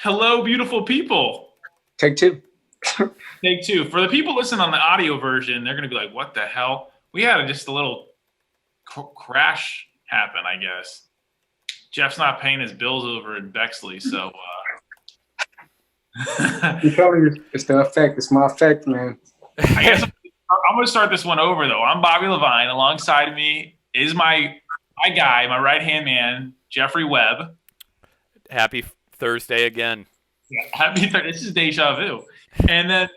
Hello, beautiful people. Take two. Take two. For the people listening on the audio version, they're going to be like, what the hell? We had just a little crash happen, I guess. Jeff's not paying his bills over in Bexley, so I'm telling you, it's the effect. It's my effect, man. I guess I'm going to start this one over, though. I'm Bobby Levine. Alongside me is my guy, my right-hand man, Jeffrey Webb. Happy Thursday again. This is deja vu. And then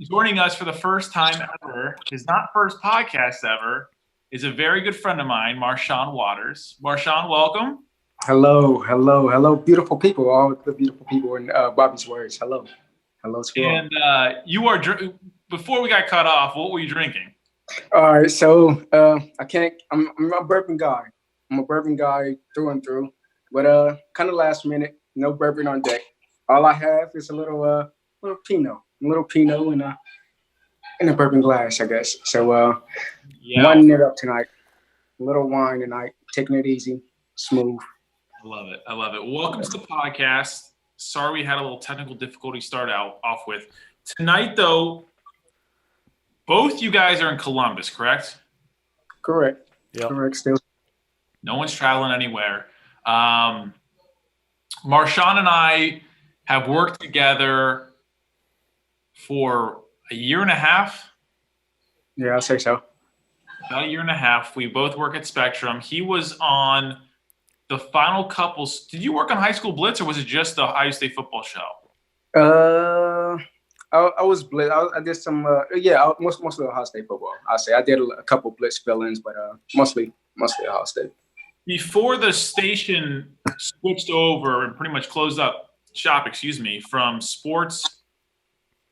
joining us for the first time ever, his not first podcast ever, is a very good friend of mine, Marshaun Waters. Marshaun, welcome. Hello, beautiful people. All the beautiful people in Bobby's words. Hello to all. And you are before we got cut off. What were you drinking? All right, so I can't. I'm a bourbon guy. I'm a bourbon guy through and through, but kind of last minute. No bourbon on deck. All I have is a little Pinot, in a bourbon glass, I guess. So winding it up tonight. A little wine tonight, taking it easy, smooth. I love it. I love it. Welcome to the podcast. Sorry we had a little technical difficulty start off with. Tonight, though, both you guys are in Columbus, correct? Correct. Yep. Correct. Still. No one's traveling anywhere. Marshaun and I have worked together for a year and a half. Yeah, I'll say so. About a year and a half. We both work at Spectrum. He was on the final couples. Did you work on High School Blitz, or was it just the Ohio State football show? I was blitz. I did some. Mostly Ohio State football. I say I did a couple blitz fill-ins, but mostly Ohio State. Before the station switched over and pretty much closed up shop, from sports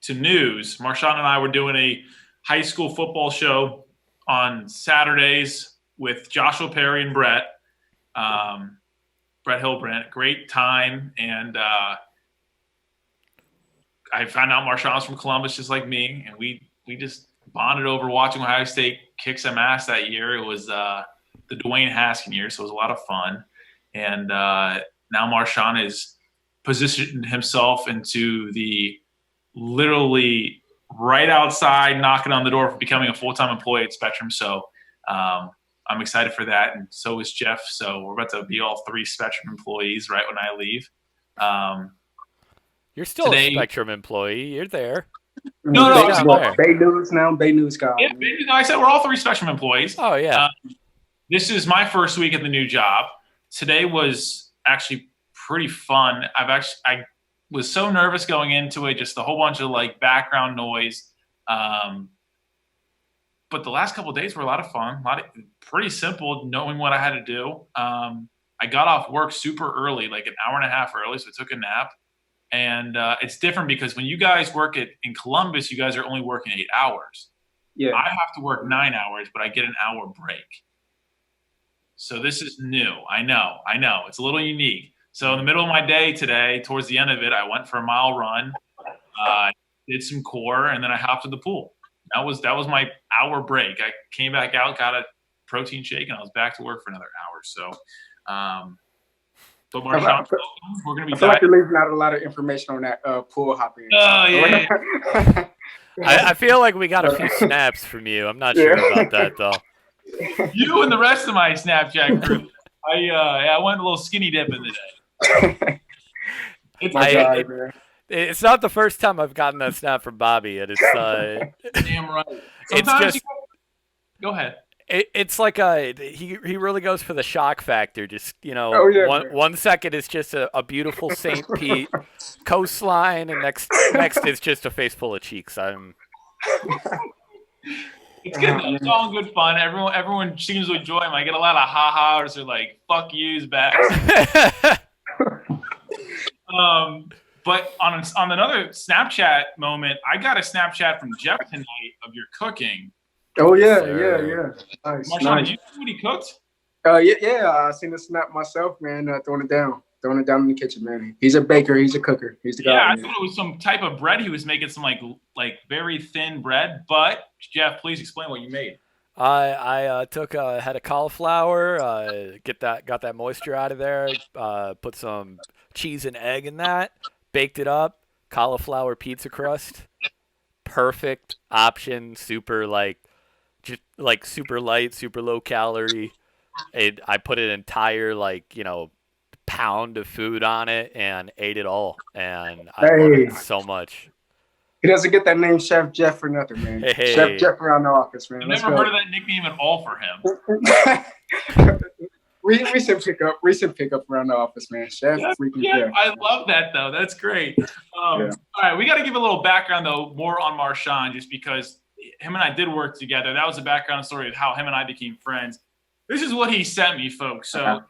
to news, Marshaun and I were doing a high school football show on Saturdays with Joshua Perry and Brett Hilbrand. Great time. And I found out Marshawn's from Columbus, just like me. And we just bonded over watching Ohio State kick some ass that year. It was the Dwayne Haskin year, so it was a lot of fun. And now Marshaun has positioned himself into the literally right outside, knocking on the door for becoming a full-time employee at Spectrum. So I'm excited for that, and so is Jeff. So we're about to be all three Spectrum employees right when I leave. You're still a Spectrum employee. You're there. No, Bay News now. Bay News guy. Yeah, I said we're all three Spectrum employees. Oh yeah. This is my first week at the new job. Today was actually pretty fun. I was so nervous going into it, just a whole bunch of like background noise. But the last couple of days were a lot of fun. Pretty simple, knowing what I had to do. I got off work super early, like an hour and a half early, so I took a nap. And it's different because when you guys work in Columbus, you guys are only working 8 hours. Yeah. I have to work 9 hours, but I get an hour break. So this is new. I know. It's a little unique. So in the middle of my day today, towards the end of it, I went for a mile run, did some core, and then I hopped in the pool. That was my hour break. I came back out, got a protein shake, and I was back to work for another hour. So, but Marshaun, we're going to be. I feel like you're leaving out a lot of information on that pool hopping. Oh yeah. I feel like we got a few snaps from you. I'm not sure about that though. You and the rest of my Snapchat group. I went a little skinny dipping today. It's not the first time I've gotten that snap from Bobby, and it's damn right. Sometimes go ahead. It's like he really goes for the shock factor. Just one second is just a beautiful St. Pete coastline, and next is just a face full of cheeks. It's good though. It's all good fun. Everyone seems to enjoy them. I get a lot of ha-ha's or like "fuck yous" back. But on another Snapchat moment, I got a Snapchat from Jeff tonight of your cooking. Oh yeah. Nice. Marshaun, did you see what he cooked? Yeah. I seen the snap myself, man. Throwing it down in the kitchen, man. He's a baker. He's a cooker. He's the guy. Yeah, I thought it was some type of bread he was making, some like very thin bread. But Jeff, please explain what you made. I took a head of cauliflower, got that moisture out of there, put some cheese and egg in that, baked it up, cauliflower pizza crust, perfect option, super just super light, super low calorie. I put an entire pound of food on it and ate it all, and I love it so much. He doesn't get that name Chef Jeff for nothing, man. Hey. Chef Jeff around the office, man. I've never heard of that nickname at all for him. recent pickup around the office, man. Chef freaking Jeff. I love that though. That's great. All right, we got to give a little background though, more on Marshaun, just because him and I did work together. That was a background story of how him and I became friends. This is what he sent me, folks. So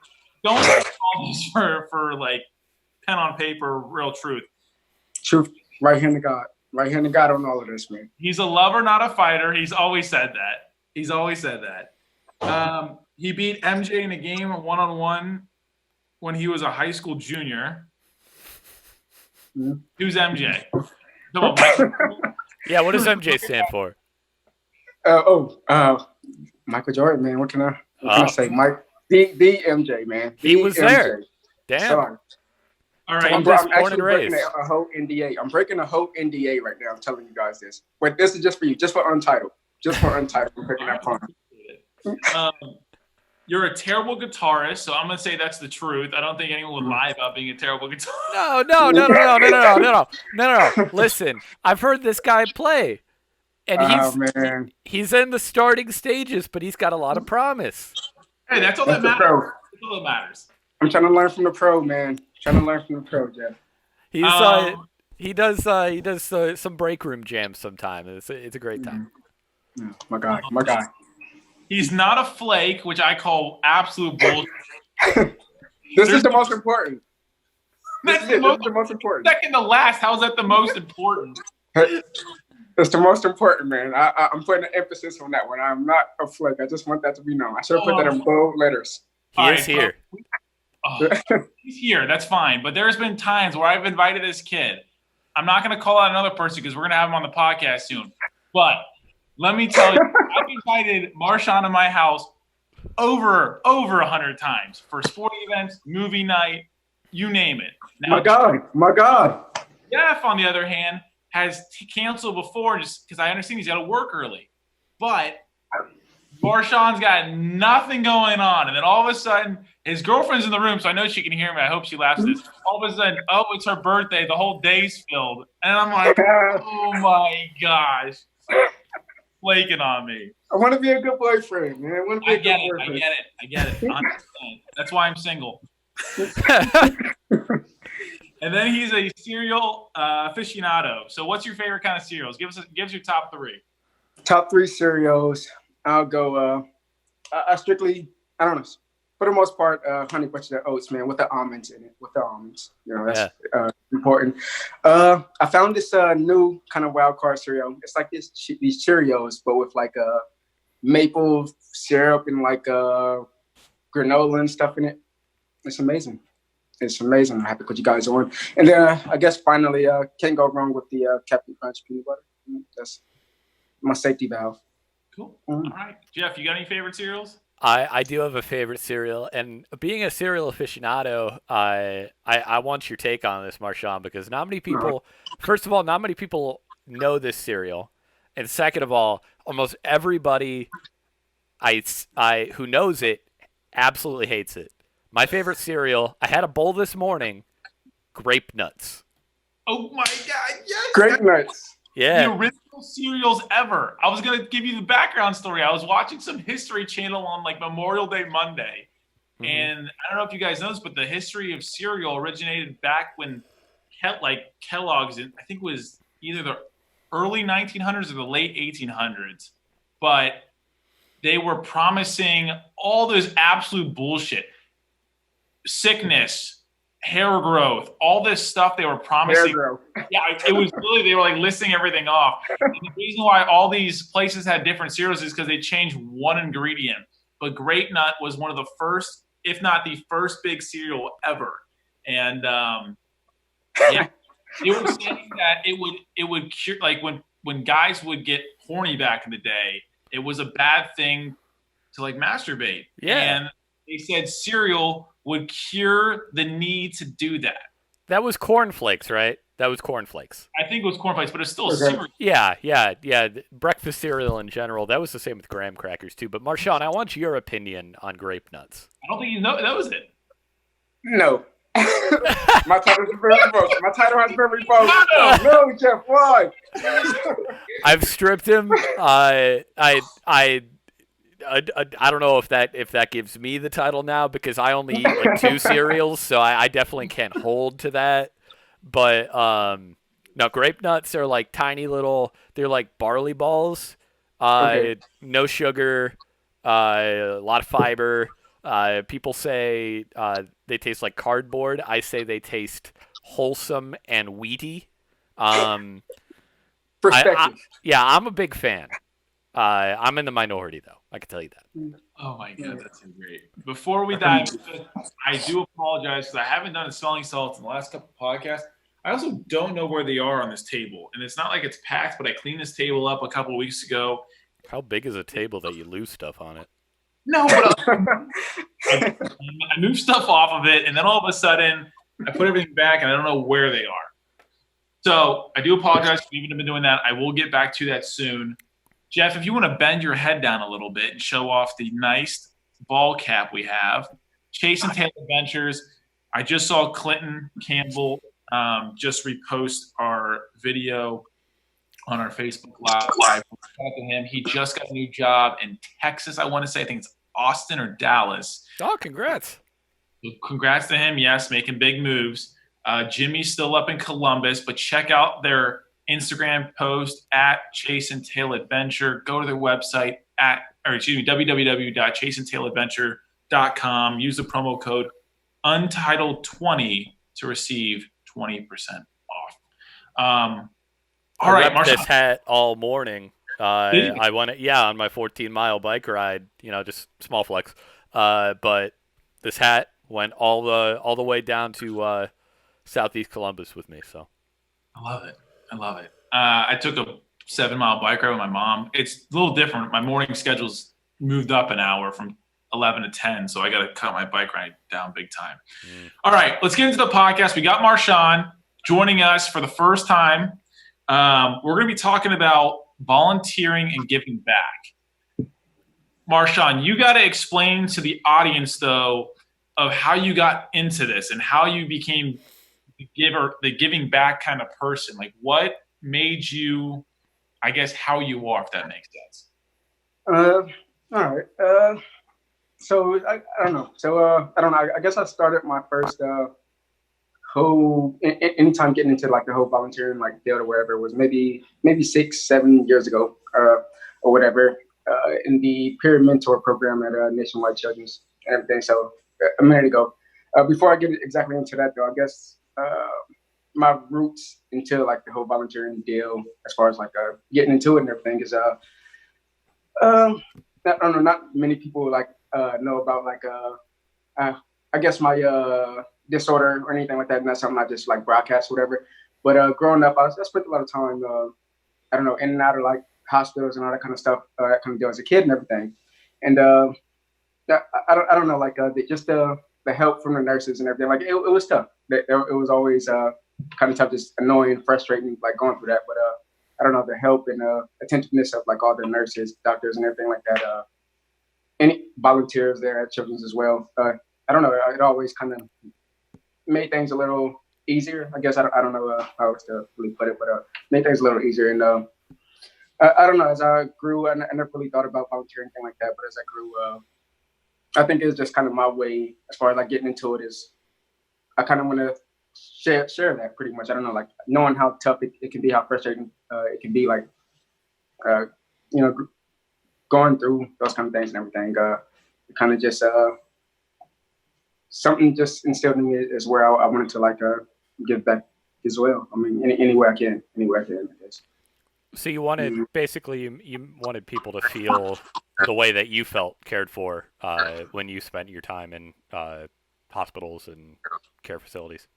don't call this for like pen on paper, real truth. Truth, right hand to God. Right hand to God on all of this, man. He's a lover, not a fighter. He's always said that. He beat MJ in a game one-on-one when he was a high school junior. Mm-hmm. Who's MJ? Yeah, what does MJ stand for? Michael Jordan, man. What can I say? Mike, the MJ, man. He was MJ. there. Damn. Sorry. All right. I'm actually breaking a whole NDA. I'm breaking a whole NDA right now. I'm telling you guys this. But this is just for you, just for Untitled. I'm breaking that pawn. You're a terrible guitarist, so I'm gonna say that's the truth. I don't think anyone would lie about being a terrible guitarist. No. Listen, I've heard this guy play, and he's in the starting stages, but he's got a lot of promise. Hey, that's all that matters. That's all that matters. I'm trying to learn from the pro, man. Jeff. He does some break room jams sometimes. It's a great time. My guy. He's not a flake, which I call absolute bullshit. This is the most important. That's the most important. Second to last. How is that the most important? It's the most important, man. I'm putting an emphasis on that one. I'm not a flake. I just want that to be known. I should have put that in bold letters. He is here. He's here. That's fine. But there's been times where I've invited this kid. I'm not going to call out another person because we're going to have him on the podcast soon. But let me tell you, I've invited Marshaun to my house over 100 times for sporting events, movie night, you name it. Now, my God. Jeff, on the other hand, has canceled before just because I understand he's got to work early. But Marshaun's got nothing going on. And then all of a sudden, his girlfriend's in the room, so I know she can hear me. I hope she laughs at this. All of a sudden, it's her birthday. The whole day's filled. And I'm like, oh, my gosh. Flaking on me. I want to be a good boyfriend, man. I get it. 100%. That's why I'm single. And then he's a cereal aficionado. So what's your favorite kind of cereals? Give us your top three. Top three cereals. I'll go I strictly, I don't know, for the most part, honey bunches of oats, man, with the almonds in it. That's important. I found this new kind of wild card cereal. It's like these Cheerios, but with like a maple syrup and like granola and stuff in it. It's amazing. I'm happy to put you guys on. And then I guess finally, can't go wrong with the Captain Crunch peanut butter. That's my safety valve. Cool. All right. Jeff, you got any favorite cereals? I do have a favorite cereal, and being a cereal aficionado, I want your take on this, Marshaun, because not many people, first of all, not many people know this cereal, and second of all, almost everybody who knows it absolutely hates it. My favorite cereal, I had a bowl this morning, Grape Nuts. Oh my God, yes! Grape Nuts. Yeah. The original cereals ever. I was going to give you the background story. I was watching some History Channel on like Memorial Day Monday. Mm-hmm. And I don't know if you guys know this, but the history of cereal originated back when Kellogg's, I think was either the early 1900s or the late 1800s. But they were promising all this absolute bullshit. Sickness, hair growth, all this stuff they were promising. Yeah, it was really, they were like listing everything off. And the reason why all these places had different cereals is because they changed one ingredient. But Grape Nut was one of the first, if not the first big cereal ever. And they were saying that it would cure, like when guys would get horny back in the day, it was a bad thing to like masturbate. Yeah. And they said cereal would cure the need to do that. That was cornflakes, right? That was cornflakes. I think it was cornflakes, but it's still cereal. Yeah. Breakfast cereal in general. That was the same with graham crackers too. But Marshaun, I want your opinion on grape nuts. I don't think you know that was it. No. My title is very false. My title has very false. No, Jeff, why? I've stripped him. I don't know if that gives me the title now because I only eat like 2 cereals, so I definitely can't hold to that. But no, grape nuts are like tiny little. They're like barley balls. No sugar. A lot of fiber. People say they taste like cardboard. I say they taste wholesome and wheaty. Perspective. I'm a big fan. I'm in the minority, though. I can tell you that. Oh, my God. That's great. Before we dive into, I do apologize because I haven't done a smelling salts in the last couple of podcasts. I also don't know where they are on this table. And it's not like it's packed, but I cleaned this table up a couple of weeks ago. How big is a table that you lose stuff on it? No, but I moved stuff off of it, and then all of a sudden, I put everything back, and I don't know where they are. So I do apologize for even been doing that. I will get back to that soon. Jeff, if you want to bend your head down a little bit and show off the nice ball cap we have, Chase and Taylor Adventures. I just saw Clinton Campbell just repost our video on our Facebook Live. To him, he just got a new job in Texas. I want to say, I think it's Austin or Dallas. Oh, congrats! So congrats to him. Yes, making big moves. Jimmy's still up in Columbus, but check out their Instagram post at Chase and Tail Adventure. Go to their website www.chaseandtailadventure.com. Use the promo code Untitled20 to receive 20% off. All right, Marshaun. This hat all morning. I went on my 14-mile bike ride. Just small flex. But this hat went all the way down to Southeast Columbus with me. So I love it. I took a 7-mile bike ride with my mom. It's a little different. My morning schedule's moved up an hour from 11 to 10, so I got to cut my bike ride down big time. All right, let's get into the podcast. We got Marshaun joining us for the first time. We're going to be talking about volunteering and giving back. Marshaun, you got to explain to the audience, though, of how you got into this and how you became the giving back kind of person. Like, what made you, I guess, how you are, if that makes sense. All right. So I don't know. So I don't know. I guess I started my first whole anytime getting into like the whole volunteering like field or wherever it was maybe 6-7 years ago or whatever in the peer mentor program at Nationwide Children's and everything. So a minute ago. Before I get exactly into that though, I guess my roots into like the whole volunteering deal as far as like getting into it and everything is I don't know, not many people like know about like I guess my disorder or anything like that, and that's something I just like broadcast or whatever. But growing up, I spent a lot of time I don't know, in and out of like hospitals and all that kind of stuff, that kind of deal as a kid and everything. And I don't know, like just the help from the nurses and everything, like it was tough. It was always kind of tough, just annoying, frustrating, like going through that. But I don't know, the help and attentiveness of like all the nurses, doctors, and everything like that. Any volunteers there at Children's as well. I don't know, it always kind of made things a little easier. I guess I don't know how else to really put it, but made things a little easier. And I don't know, as I grew, I never really thought about volunteering, anything like that. But as I grew, I think it's just kind of my way as far as like getting into it is I kind of want to share that pretty much. I don't know, like knowing how tough it can be, how frustrating it can be, like, going through those kind of things and everything. Kind of just something just instilled in me is where I wanted to like give back as well. I mean, any way I can, I guess. So you wanted basically you wanted people to feel the way that you felt cared for when you spent your time in hospitals and care facilities.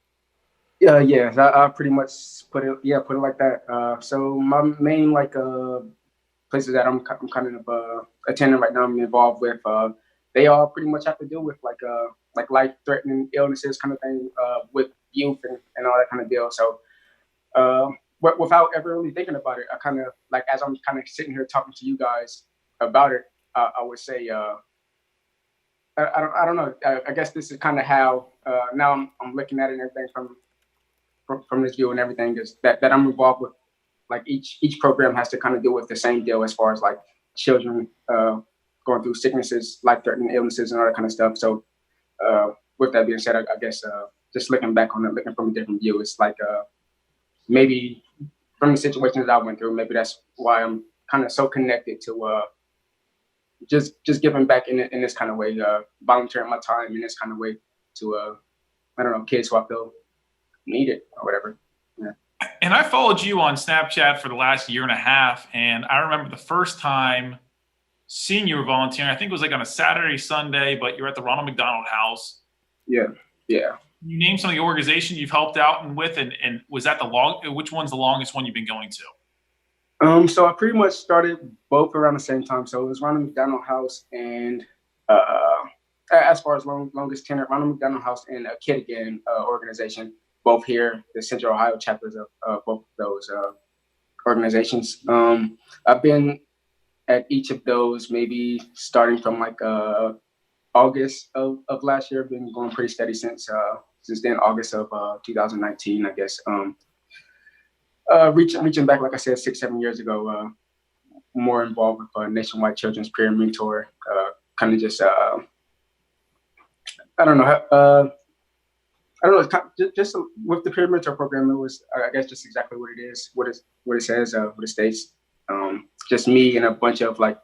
Yeah, I pretty much put it like that. So my main like places that I'm kind of attending right now, I'm involved with, they all pretty much have to deal with like life-threatening illnesses kind of thing with youth and all that kind of deal. So But without ever really thinking about it, I kind of like as I'm kind of sitting here talking to you guys about it, I would say I don't know. I guess this is kind of how now I'm looking at it and everything from this view and everything is that I'm involved with. Like each program has to kind of deal with the same deal as far as like children going through sicknesses, life-threatening illnesses, and all that kind of stuff. So with that being said, I guess just looking back on it, looking from a different view, it's like maybe from the situations that I went through, maybe that's why I'm kind of so connected to just giving back in this kind of way, volunteering my time in this kind of way to I don't know, kids who I feel need it or whatever. Yeah. And I followed you on Snapchat for the last year and a half, and I remember the first time seeing you were volunteering. I think it was like on a Saturday, Sunday, but you're at the Ronald McDonald House. Yeah, yeah. You named some of the organizations you've helped out and with, and was that which one's the longest one you've been going to? So I pretty much started both around the same time. So it was Ronald McDonald House and as far as longest tenure, Ronald McDonald House and a Kid Again organization, both here, the Central Ohio chapters of both of those organizations. I've been at each of those maybe starting from like August of last year. I've been going pretty steady since then, August of 2019, I guess. Reaching back, like I said, 6-7 years ago, more involved with Nationwide Children's Peer Mentor, kind of just I don't know. I don't know. It's kind of just with the peer mentor program, it was, I guess, just exactly what it is, what it says, what it states. Just me and a bunch of like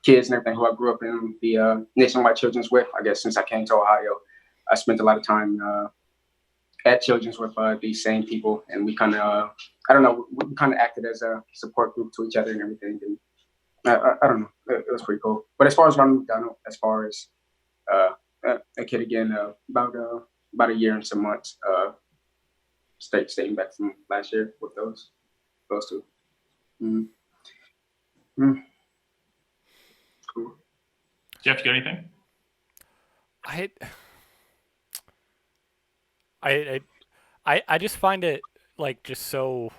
kids and everything who I grew up in the Nationwide Children's with. I guess since I came to Ohio, I spent a lot of time at Children's with these same people, and we kind of, I don't know, we kind of acted as a support group to each other and everything. And I don't know, it was pretty cool. But as far as Ronald McDonald, as far as a Kid Again, about a year and some months, staying back from last year with those two. Mm. Mm. Cool. Jeff, you got anything? I just find it like just so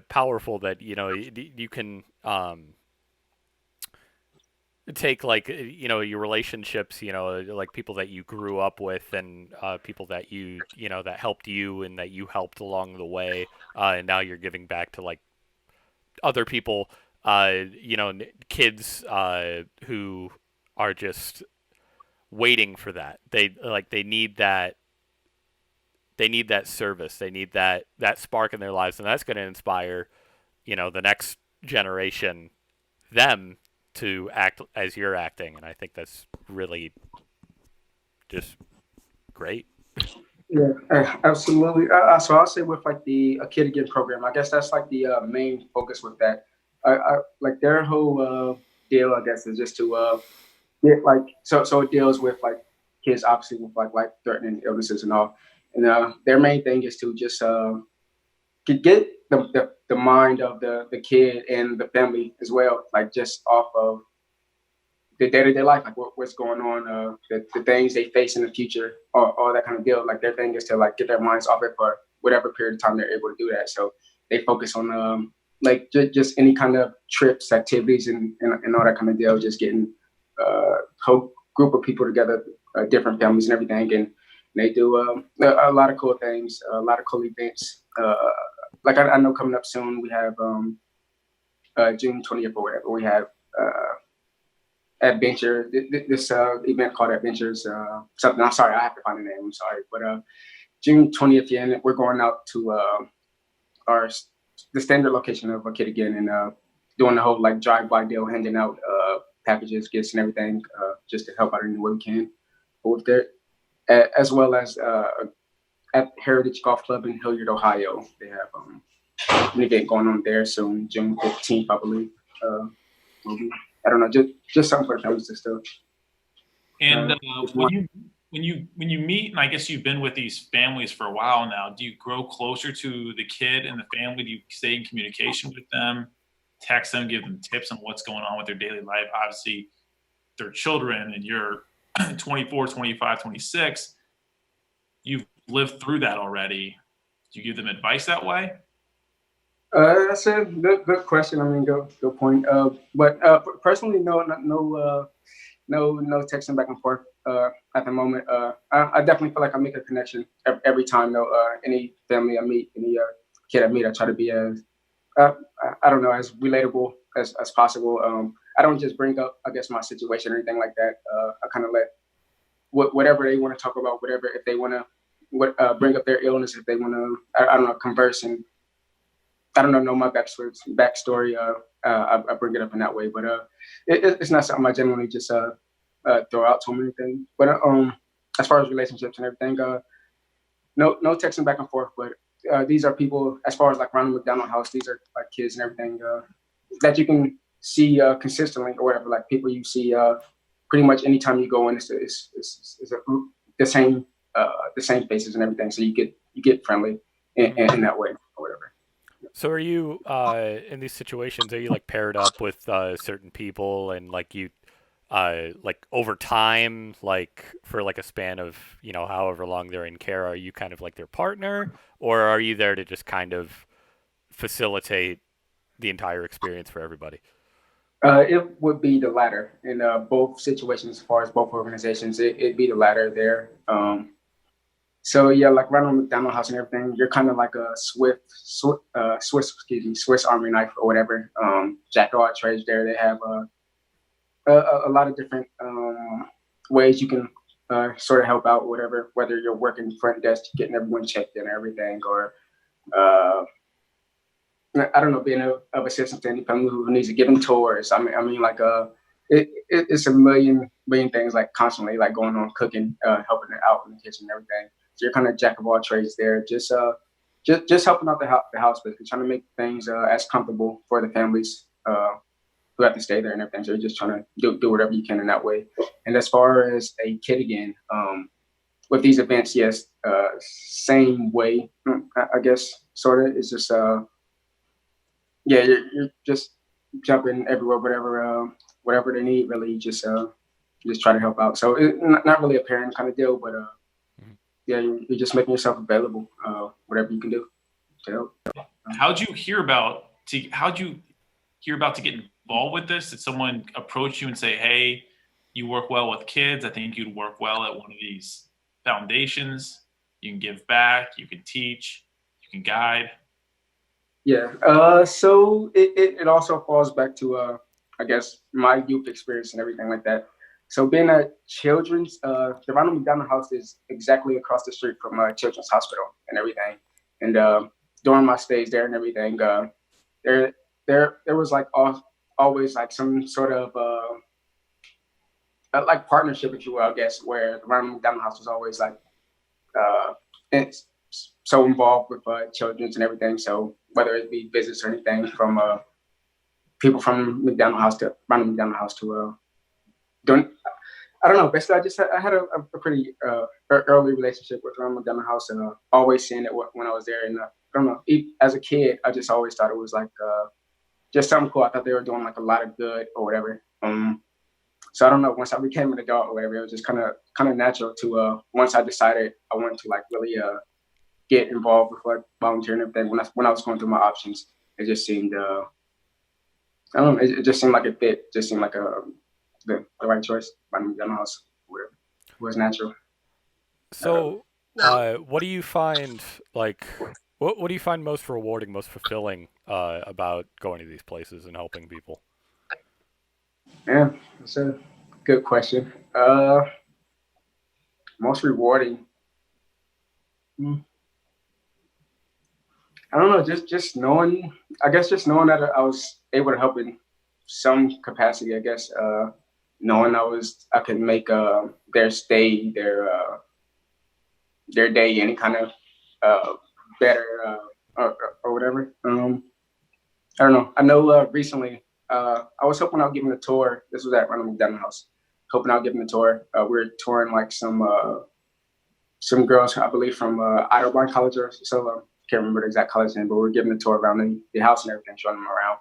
powerful that you can take like your relationships, like people that you grew up with and people that that helped you and that you helped along the way, and now you're giving back to like other people, kids who are just waiting for that. They need that. They need that service. They need that spark in their lives, and that's going to inspire, the next generation, them to act as you're acting. And I think that's really just great. Yeah, absolutely. So I'll say with like the A Kid Again program, I guess that's like the main focus with that. I like their whole deal, I guess, is just to get like so it deals with like kids obviously with like life-threatening illnesses and all. And their main thing is to just get the mind of the kid and the family as well, like just off of the day-to-day life, like what's going on, the things they face in the future, all that kind of deal. Like their thing is to like get their minds off it for whatever period of time they're able to do that. So they focus on like just any kind of trips, activities, and all that kind of deal. Just getting a whole group of people together, different families and everything, and they do a lot of cool things, a lot of cool events. Like I know coming up soon, we have June 20th or whatever. We have Adventure, this event called Adventures, something. I'm sorry, I have to find the name. I'm sorry, but June 20th, yeah, and we're going out to the standard location of A Kid Again and doing the whole like drive-by deal, handing out packages, gifts, and everything, just to help out any way we can with it. As well as at Heritage Golf Club in Hilliard, Ohio. They have an event going on there soon, June 15th, I believe. I don't know, just something for families and stuff. And when you meet, and I guess you've been with these families for a while now, do you grow closer to the kid and the family? Do you stay in communication with them, text them, give them tips on what's going on with their daily life? Obviously, they're children, and you're 24, 25, 26, you've lived through that already. Do you give them advice that way? That's a good question. I mean, good point. But personally, no texting back and forth at the moment. I definitely feel like I make a connection every time. Though any family I meet, any kid I meet, I try to be as I don't know, as relatable as possible. I don't just bring up, I guess, my situation or anything like that. I kind of let whatever they want to talk about, whatever, if they want to bring up their illness, if they want to, I don't know, converse and I don't know my backstory. I bring it up in that way, but it's not something I generally just throw out to anything. But as far as relationships and everything, no texting back and forth. But these are people, as far as like Ronald McDonald House, these are like kids and everything that you can see consistently or whatever. Like people you see pretty much anytime you go in, it's the same faces and everything. So you get friendly in that way or whatever. So are you in these situations? Are you like paired up with certain people, and like you, like over time, like for like a span of however long they're in care, are you kind of like their partner, or are you there to just kind of facilitate the entire experience for everybody? It would be the latter in both situations, as far as both organizations. It'd be the latter there. So yeah, like Ronald McDonald House and everything, you're kind of like a Swiss Army knife or whatever. Jack of all trades there. They have a lot of different ways you can sort of help out, whatever. Whether you're working front desk, getting everyone checked in and everything, or I don't know, being of assistance to any family who needs to give them tours. I mean, like it's a million things like constantly like going on, cooking, helping it out in the kitchen and everything. So you're kind of jack of all trades there, just helping out the house, basically trying to make things as comfortable for the families who have to stay there and everything. So you're just trying to do whatever you can in that way. And as far as a kid again, with these events, yes, same way, I guess, sort of. It's just yeah, you're just jumping everywhere, whatever they need, really. Just try to help out. So not really a parent kind of deal, but yeah, you're just making yourself available, whatever you can do to help. How'd you hear about to get involved with this? Did someone approach you and say, "Hey, you work well with kids. I think you'd work well at one of these foundations. You can give back. You can teach. You can guide." Yeah. So it also falls back to I guess my youth experience and everything like that. So being at Children's, the Ronald McDonald House is exactly across the street from Children's Hospital and everything. And during my stays there and everything, there was like always like some sort of like partnership, if you will, I guess, where the Ronald McDonald House was always like it's so involved with children's and everything. So whether it be visits or anything from people from McDonald House to Ronald McDonald House to doing, I don't know. Basically, I had a pretty early relationship with Ronald McDonald House, and always seeing it when I was there. And I don't know, as a kid, I just always thought it was like just something cool. I thought they were doing like a lot of good or whatever. So I don't know. Once I became an adult or whatever, it was just kind of natural to once I decided I wanted to like really get involved with like volunteering and everything. When I was going through my options, it just seemed I don't know. It just seemed like it fit. It just seemed like the right choice. Ronald McDonald House, whatever. It was natural. So, what do you find like? What do you find most rewarding, most fulfilling about going to these places and helping people? Yeah, that's a good question. Most rewarding. I don't know, just knowing. I guess just knowing that I was able to help in some capacity. I guess knowing I could make their stay, their day any kind of better or whatever. I don't know. I know recently I was hoping I'll give him a tour. This was at Ronald McDonald House. Hoping I'll give him a tour. We were touring like some girls, I believe, from Otterbein College or so. Can't remember the exact college name, but we were giving a tour around the house and everything, showing them around.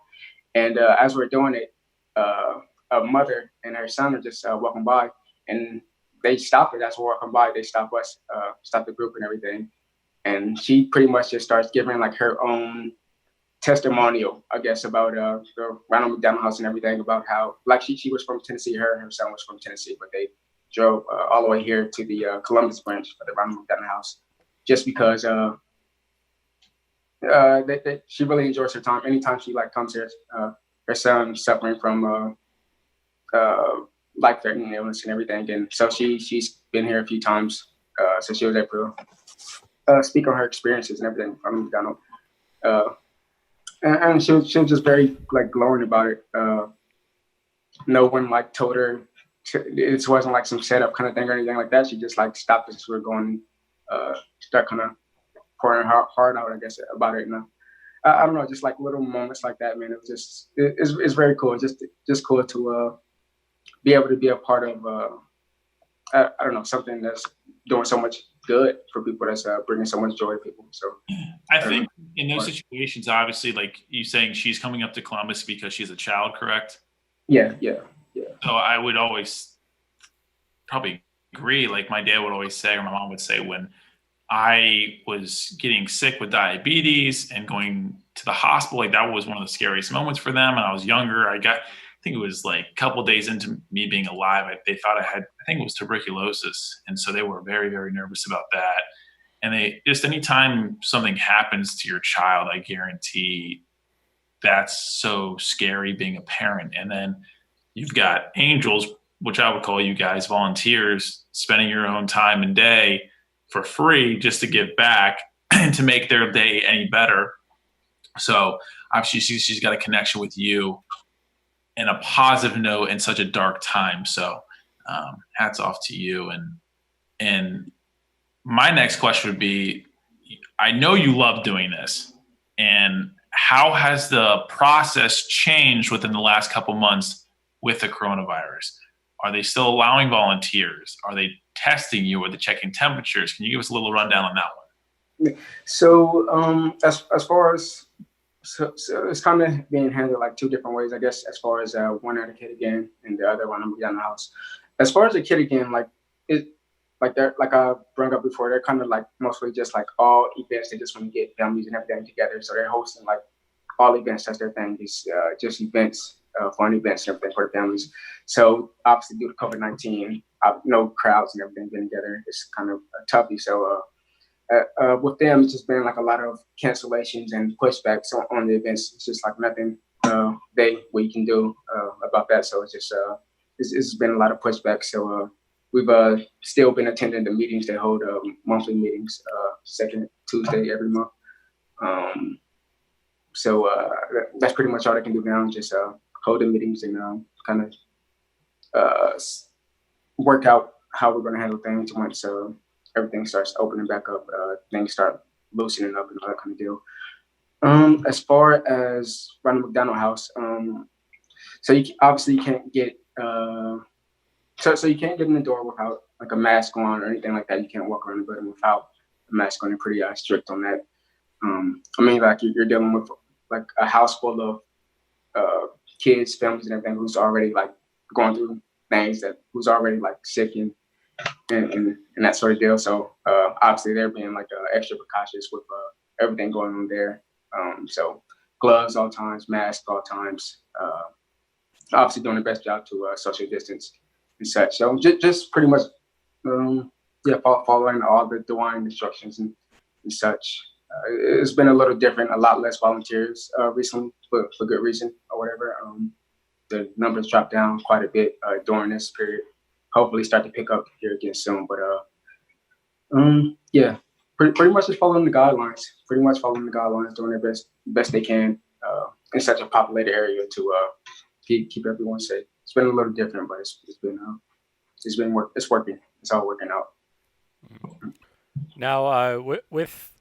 And as we're doing it, a mother and her son are just walking by, and they stop it as we're walking by. They stop us, stop the group and everything. And she pretty much just starts giving like her own testimonial, I guess, about the Ronald McDonald House and everything, about how, like, she was from Tennessee, her and her son was from Tennessee, but they drove all the way here to the Columbus branch for the Ronald McDonald House, just because she really enjoys her time. Anytime she like comes here, her son suffering from life-threatening illness and everything, and so she's been here a few times, so she was able to speak on her experiences and everything from McDonald. And she was just very like glowing about it. No one like told her it wasn't like some setup kind of thing or anything like that. She just like stopped us as we were going, start kind of pouring her heart out, I guess, about it. And I don't know, just like little moments like that, man. It was just it's very cool. Just cool to be able to be a part of. I don't know, something that's doing so much good for people, that's bringing so much joy to people. So I think in those situations, obviously, like you saying, she's coming up to Columbus because she's a child, correct? Yeah. So I would always probably agree. Like my dad would always say, or my mom would say, when I was getting sick with diabetes and going to the hospital, like that was one of the scariest moments for them. And I was younger. I think it was like a couple days into me being alive, they thought I think it was tuberculosis. And so they were very, very nervous about that. And they just, anytime something happens to your child, I guarantee that's so scary being a parent. And then you've got angels, which I would call you guys volunteers, spending your own time and day for free just to give back and to make their day any better. So obviously she's got a connection with you in a positive note in such a dark time. So hats off to you. And my next question would be, I know you love doing this, and how has the process changed within the last couple months with the coronavirus? Are they still allowing volunteers? Are they testing you? Are they checking temperatures? Can you give us a little rundown on that one? So as far as so it's kind of being handled like two different ways, I guess, as far as one at a kid again and the other one I'm down the house. As far as a kid again, like they're, like I brought up before, they're kind of like mostly just like all events. They just want to get families and everything together. So they're hosting like all events. That's their thing. It's just events, fun events and everything for the families. So obviously due to COVID-19, no crowds and everything getting together, it's kind of toughy. So with them, it's just been like a lot of cancellations and pushbacks on the events. It's just like nothing we can do about that. So it's just it's been a lot of pushback. So we've still been attending the meetings. They hold monthly meetings, second Tuesday every month. So that's pretty much all they can do now. Just hold the meetings and kind of work out how we're going to handle things once everything starts opening back up. Things start loosening up and all that kind of deal. As far as Ronald McDonald House, so you obviously can't get so you can't get in the door without like a mask on or anything like that. You can't walk around the building without a mask on. They're pretty strict on that. I mean, like you're dealing with like a house full of kids, families, and everything who's already like going through things, who's already like sick and that sort of deal. So obviously they're being like extra precautious with everything going on there. So gloves all times, masks all times. Obviously doing the best job to social distance and such. So just pretty much, following all the DeWine instructions and such. It's been a little different, a lot less volunteers recently for good reason or whatever. The numbers dropped down quite a bit during this period. Hopefully start to pick up here again soon. But pretty much just following the guidelines. Doing their best they can in such a populated area to keep everyone safe. It's been a little different, but it's working. It's all working out. Now, with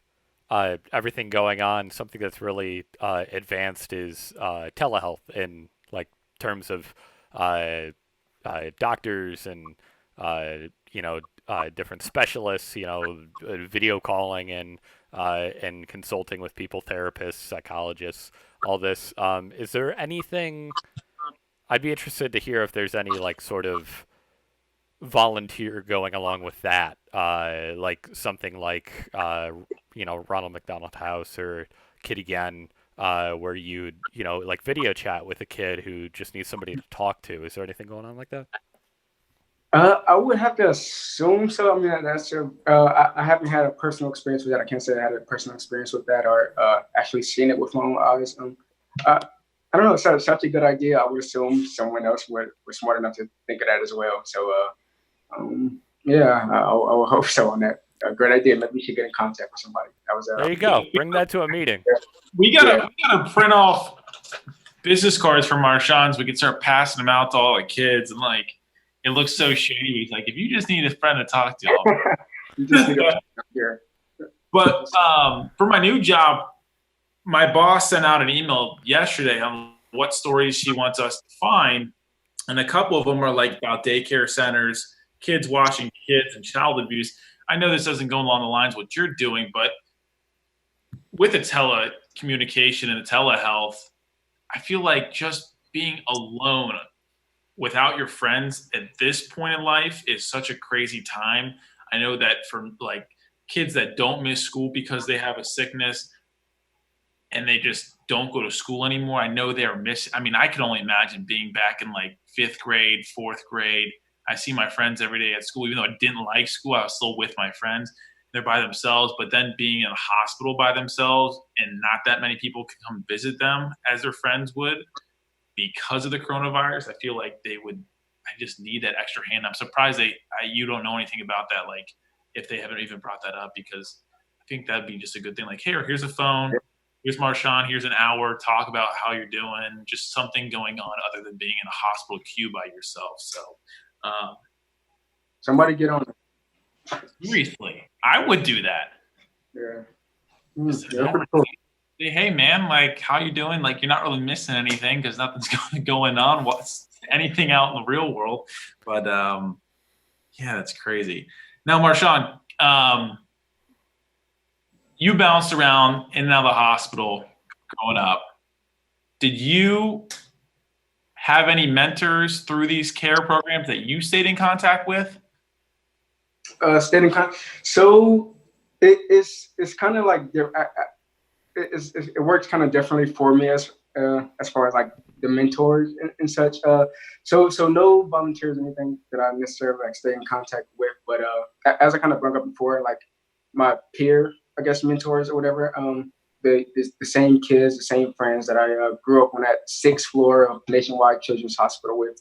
everything going on, something that's really advanced is telehealth in like terms of doctors and different specialists, video calling and consulting with people, therapists, psychologists, all this. Is there anything? I'd be interested to hear if there's any like sort of volunteer going along with that, like something like Ronald McDonald House or Kid Again, where you'd, like video chat with a kid who just needs somebody to talk to. Is there anything going on like that? I would have to assume so. I mean, that's I haven't had a personal experience with that. I can't say I had a personal experience with that or actually seen it with my own eyes. I, I don't know. It's such a good idea. I would assume someone else was smart enough to think of that as well. So, yeah, I will hope so on that. A great idea. Maybe we should get in contact with somebody. That was there you go. Bring that to a meeting. We gotta print off business cards from Marshaun so we can start passing them out to all the kids, and like it looks so shady. He's like, if you just need a friend to talk to, you just need a here. But for my new job, my boss sent out an email yesterday on what stories she wants us to find, and a couple of them are like about daycare centers, kids watching kids, and child abuse. I know this doesn't go along the lines of what you're doing, but with the telecommunication and the telehealth, I feel like just being alone without your friends at this point in life is such a crazy time. I know that for like kids that don't miss school because they have a sickness and they just don't go to school anymore, I know they're missing. I mean, I can only imagine being back in like 5th grade, 4th grade. I see my friends every day at school. Even though I didn't like school, I was still with my friends. They're by themselves, but then being in a hospital by themselves and not that many people can come visit them as their friends would because of the coronavirus, I feel like they would. I just need that extra hand. I'm surprised you don't know anything about that. Like if they haven't even brought that up, because I think that'd be just a good thing. Like, hey, here's a phone. Here's Marshaun. Here's an hour. Talk about how you're doing. Just something going on other than being in a hospital queue by yourself. So, somebody get on it. Seriously, I would do that. Yeah. Say, hey man, like how you doing? Like you're not really missing anything because nothing's going on. What's anything out in the real world? But yeah, that's crazy. Now, Marshaun, you bounced around in and out of the hospital growing up. Did you have any mentors through these care programs that you stayed in contact with? So it's kind of like it works kind of differently for me as far as like the mentors and such. So no volunteers or anything that I necessarily like stay in contact with, but as I kind of brought up before, like my peer, I guess, mentors or whatever, the same kids, the same friends that I grew up on that 6th floor of Nationwide Children's Hospital with.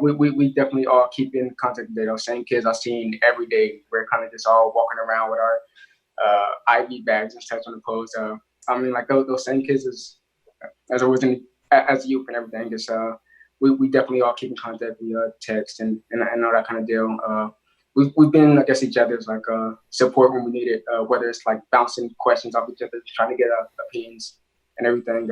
We definitely all keep in contact today. Those same kids I've seen every day. We're kind of just all walking around with our IV bags and such on the post. I mean, like those same kids as I was as a youth and everything. Just we definitely all keep in contact via text and all that kind of deal. We've been, I guess, each other's like support when we need it. Whether it's like bouncing questions off each other, trying to get opinions and everything.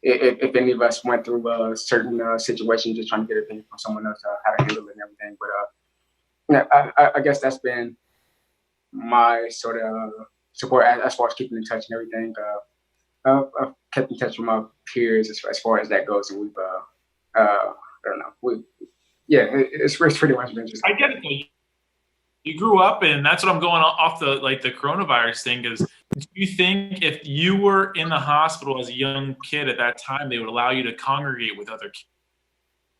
If any of us went through a certain situation, just trying to get an opinion from someone else, how to handle it and everything. But I guess that's been my sort of support as far as keeping in touch and everything. I've kept in touch with my peers as far as that goes, and we've I don't know, it's pretty much been just. I get it. You grew up, and that's what I'm going off the coronavirus thing. Is do you think if you were in the hospital as a young kid at that time, they would allow you to congregate with other kids?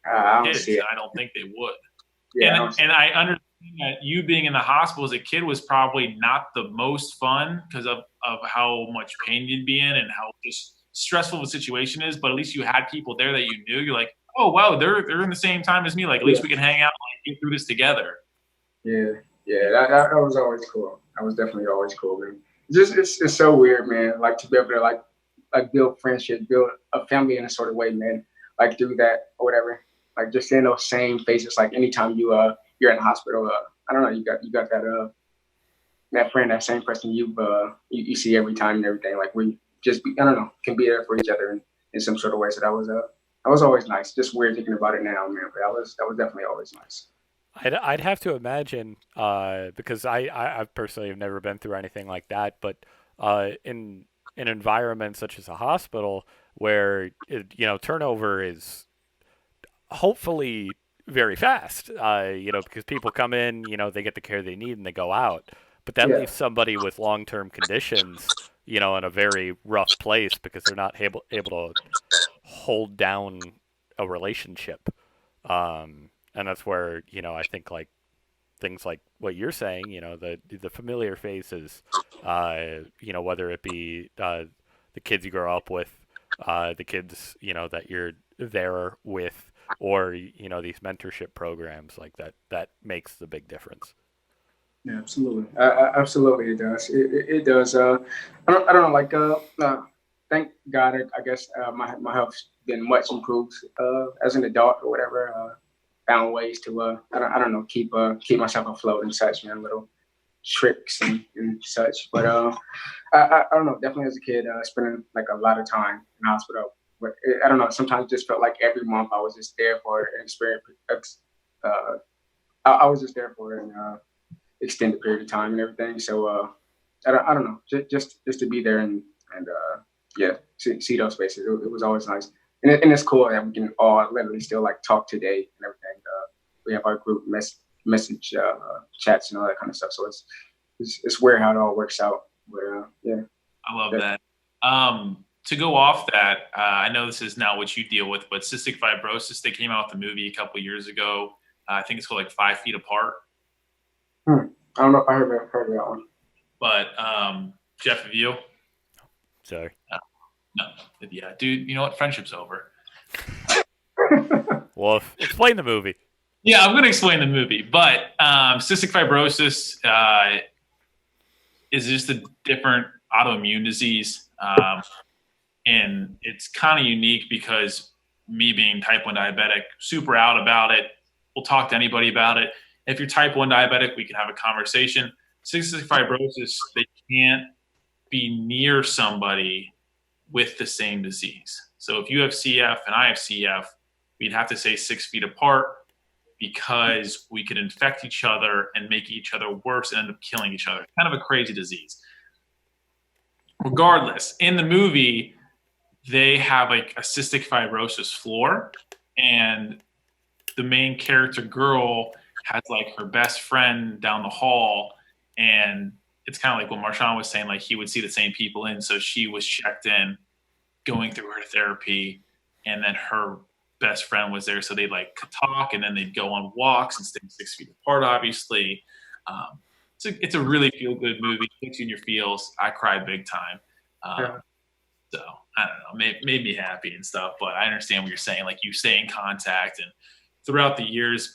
I don't think they would. Yeah, and I understand that you being in the hospital as a kid was probably not the most fun because of how much pain you'd be in and how just stressful the situation is. But at least you had people there that you knew. You're like, oh wow, they're in the same time as me. Like at least we can hang out and get through this together. Yeah, that was always cool. That was definitely always cool, man. It's so weird, man. Like to be able to like build friendship, build a family in a sort of way, man. Like do that or whatever. Like just seeing those same faces. Like anytime you're in the hospital, I don't know, you got that friend, that same person you see every time and everything. Like we just I don't know, can be there for each other in some sort of way. So that was always nice. Just weird thinking about it now, man. But that was definitely always nice. I'd have to imagine, because I personally have never been through anything like that, but in an environment such as a hospital where turnover is hopefully very fast, because people come in, they get the care they need and they go out, but that leaves somebody with long-term conditions, in a very rough place because they're not able to hold down a relationship. And that's where, I think like things like what you're saying, the familiar faces, whether it be the kids you grow up with, the kids, that you're there with, or, these mentorship programs like that makes the big difference. Yeah, absolutely. Absolutely, it does. It does. I don't know. Like, thank God. I guess my health's been much improved as an adult or whatever. Found ways to I don't know, keep myself afloat and such, man. Little tricks and such. But I don't know. Definitely as a kid, spending like a lot of time in the hospital. But I don't know. Sometimes it just felt like every month I was just there for an experience. I was just there for an extended period of time and everything. So I don't know. Just to be there and yeah, see those faces. It was always nice. And it's cool that we can all literally still like talk today and everything. We have our group message chats and all that kind of stuff. So it's weird how it all works out. But yeah, I love that. To go off that, I know this is not what you deal with, but cystic fibrosis. They came out with a movie a couple years ago. I think it's called like 5 Feet Apart. I don't know if I heard of that one. But Jeff, have you? Sorry. No. Yeah, dude, you know what? Friendship's over. Well, explain the movie. Yeah, I'm going to explain the movie. But cystic fibrosis is just a different autoimmune disease. And it's kind of unique because me being type 1 diabetic, super out about it. We'll talk to anybody about it. If you're type 1 diabetic, we can have a conversation. Cystic fibrosis, they can't be near somebody with the same disease. So if you have CF and I have CF, we'd have to stay 6 feet apart because we could infect each other and make each other worse and end up killing each other. Kind of a crazy disease. Regardless, in the movie, they have like a cystic fibrosis floor, and the main character girl has like her best friend down the hall, and it's kind of like what Marshaun was saying, like he would see the same people in. So she was checked in, going through her therapy, and then her best friend was there. So they'd like talk, and then they'd go on walks and stay 6 feet apart, obviously. It's a really feel-good movie. It puts you in your feels. I cried big time. So I don't know, made me happy and stuff, but I understand what you're saying. Like you stay in contact, and throughout the years,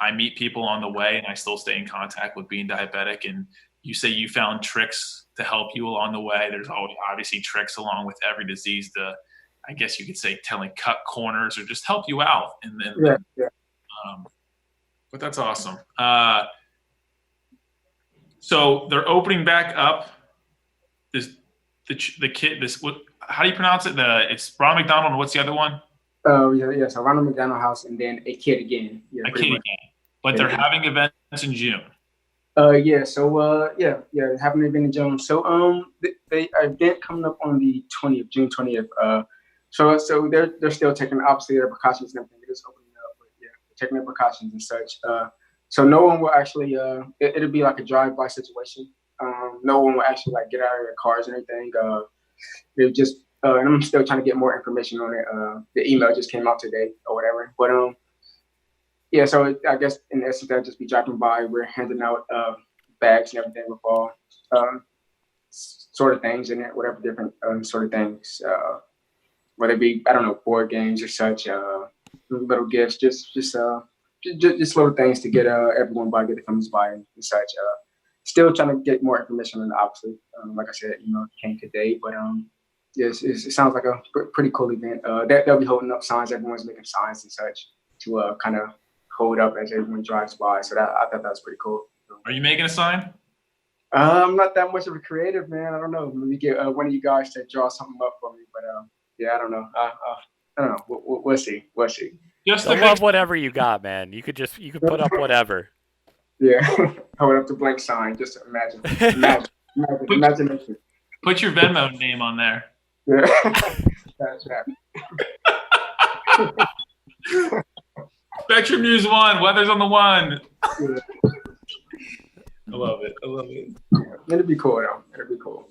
I meet people on the way and I still stay in contact with being diabetic. And you say you found tricks to help you along the way. There's always obviously tricks along with every disease to, I guess you could say, cut corners or just help you out. And then, but that's awesome. So they're opening back up the kid, how do you pronounce it? It's Ronald McDonald, and what's the other one? Oh, yeah. So Ronald McDonald House, and then a kid again. Yeah, a kid again. But they're having events in June. Yeah. So having an event in June. So they event coming up on the June 20th. So they're still taking obviously their precautions and everything. It is opening up, but yeah, they're taking their precautions and such. So no one will actually. It'll be like a drive-by situation. No one will actually like get out of their cars and everything. They just. And I'm still trying to get more information on it. The email just came out today or whatever. But yeah. So I guess in essence, they'll just be dropping by. We're handing out bags and everything with all sort of things in it, whatever different sort of things. Whether it be board games or such, little gifts, just little things to get everyone by, get the comes by and such. Still trying to get more information on it, obviously. Like I said, came today, but yes, it sounds like a pretty cool event. They'll be holding up signs. Everyone's making signs and such to kind of hold up as everyone drives by. So I thought that was pretty cool. Are you making a sign? I'm not that much of a creative, man. I don't know. Maybe get one of you guys to draw something up for me. But yeah, I don't know. I don't know. We'll see. Just love whatever you got, man. You could put up whatever. Yeah, hold up the blank sign. Just imagine. Imagination. Put your Venmo name on there. Yeah, that's right. Spectrum News 1, weather's on the 1. Yeah. I love it. It'll be cool, though. It'll be cool.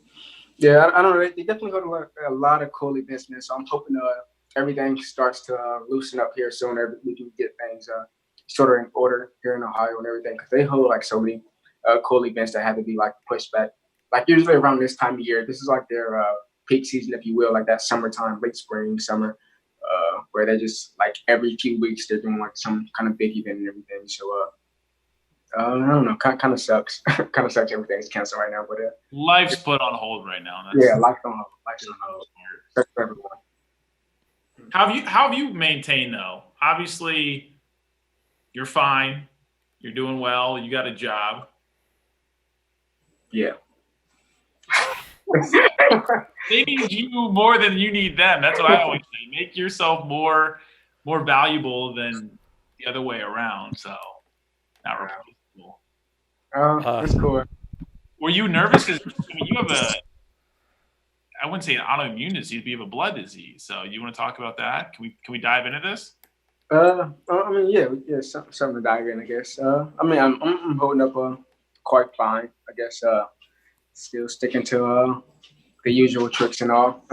Yeah, I don't know. They definitely hold a lot of cool events, man. So I'm hoping everything starts to loosen up here soon. We can get things sort of in order here in Ohio and everything, because they hold like so many cool events that have to be like pushed back. Like usually around this time of year, this is like their peak season, if you will, like that summertime, late spring, summer, where they just like every few weeks they're doing like some kind of big event and everything. So I don't know, kind of sucks. Kind of sucks. Everything's canceled right now, but life's put on hold right now. Yeah, life's on hold. Life's on hold. That's for everyone. How have you maintained though? Obviously, you're fine. You're doing well. You got a job. Yeah. They need you more than you need them. That's what I always say. Make yourself more valuable than the other way around. So, not replaceable. That's cool. Were you nervous? Because you have I wouldn't say an autoimmune disease, but you have a blood disease. So, you want to talk about that? Can we dive into this? I mean, yeah, something to dive in, I guess. I mean, I'm holding up quite fine, I guess. Still sticking to the usual tricks and all.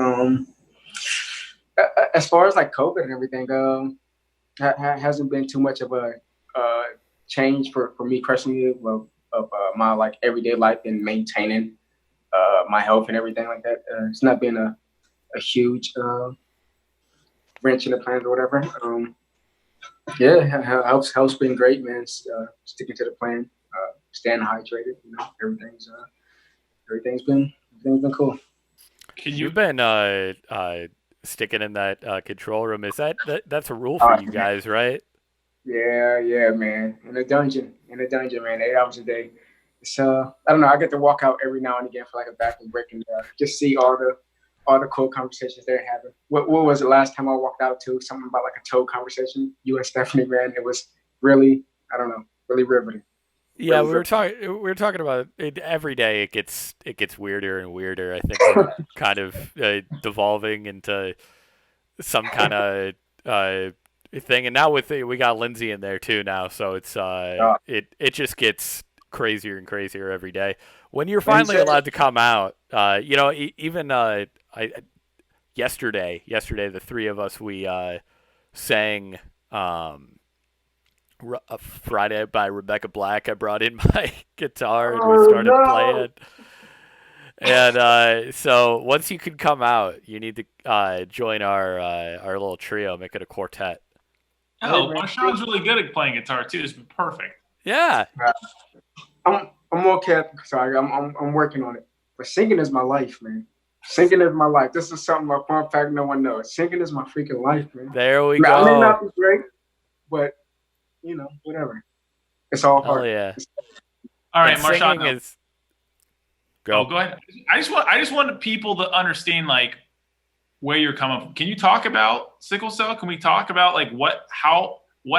As far as like COVID and everything, hasn't been too much of a change for me personally of my like everyday life and maintaining my health and everything like that. It's not been a huge wrench in the plans or whatever. Yeah, health's been great, man. Sticking to the plan, staying hydrated. You know, everything's been cool. You've been sticking in that control room. Is that's a rule for you guys, right? Yeah, man. In a dungeon, man. 8 hours a day. So I don't know. I get to walk out every now and again for like a bathroom break and just see all the cool conversations they're having. What was it last time I walked out to? Something about like a toe conversation. You and Stephanie, man. It was really, I don't know, really riveting. Yeah, we were talking about it every day. It gets weirder and weirder. I think we're kind of devolving into some kind of thing. And now we got Lindsay in there too now, so it's it just gets crazier and crazier every day. When you're finally allowed to come out, even yesterday, the three of us we sang. Friday by Rebecca Black. I brought in my guitar and we started playing. And so once you can come out, you need to join our little trio, make it a quartet. Oh, Marshaun's really good at playing guitar too. It's been perfect. Yeah. I'm okay. Sorry, I'm working on it. But singing is my life, man. Singing is my life. This is something, a fun fact no one knows. Singing is my freaking life, man. There we go. I may not be great, but you know, whatever. It's all hard. Oh yeah. All right, Marshaun. Go ahead. I just want people to understand like where you're coming from. Can you talk about sickle cell? Can we talk about like what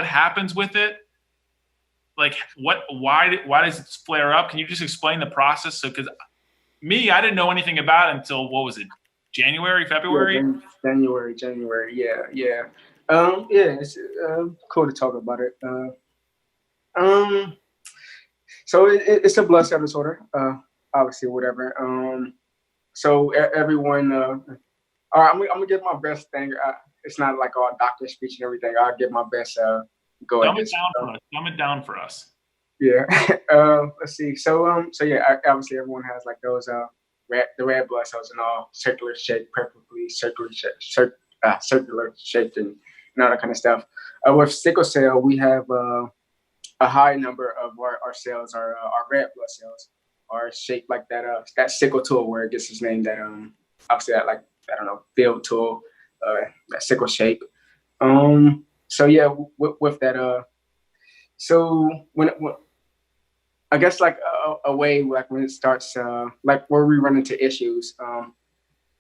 happens with it? Like why does it flare up? Can you just explain the process? So because I didn't know anything about it until what was it? January, February? Yeah, January. Yeah. It's cool to talk about it. So it's a blood cell disorder, obviously, whatever. So everyone, all right, I'm gonna give my best thing. It's not like all doctor speech and everything. I'll give my best. Go at this. Dumb it down for us. Yeah. Let's see. So yeah, obviously everyone has like those the red blood cells and all circular shape, perfectly circular shaped and all that kind of stuff. With sickle cell, we have a high number of our cells, our red blood cells, are shaped like that sickle tool where it gets its name. That obviously that like I don't know field tool, that sickle shape. So yeah, with that so when I guess like a way like when it starts like where we run into issues,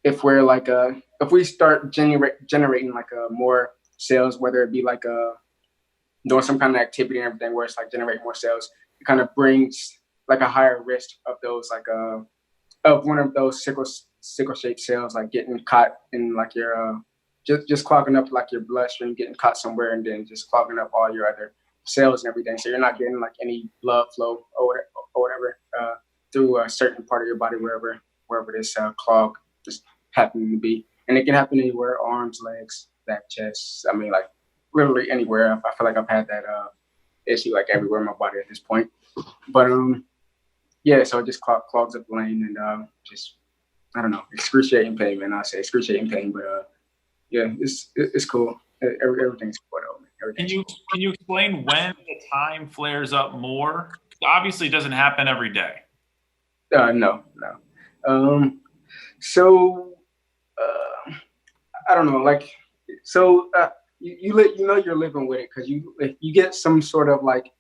if we're like if we start generating like more cells, whether it be like doing some kind of activity and everything where it's like generating more cells, it kind of brings like a higher risk of those like of one of those sickle shaped cells like getting caught in like your just clogging up like your bloodstream, getting caught somewhere and then just clogging up all your other cells and everything. So you're not getting like any blood flow or whatever through a certain part of your body, wherever wherever this clog just happened to be. And it can happen anywhere: arms, legs, back, chest. I mean, like literally anywhere. I feel like I've had that issue like everywhere in my body at this point. But yeah, so it just clogs up the lane and just I don't know, excruciating pain, man. I say excruciating pain, but yeah, it's cool. Everything's cool though, man. Can you explain when the time flares up more? Obviously, it doesn't happen every day. No. So I don't know, like so you know you're living with it because you get some sort of like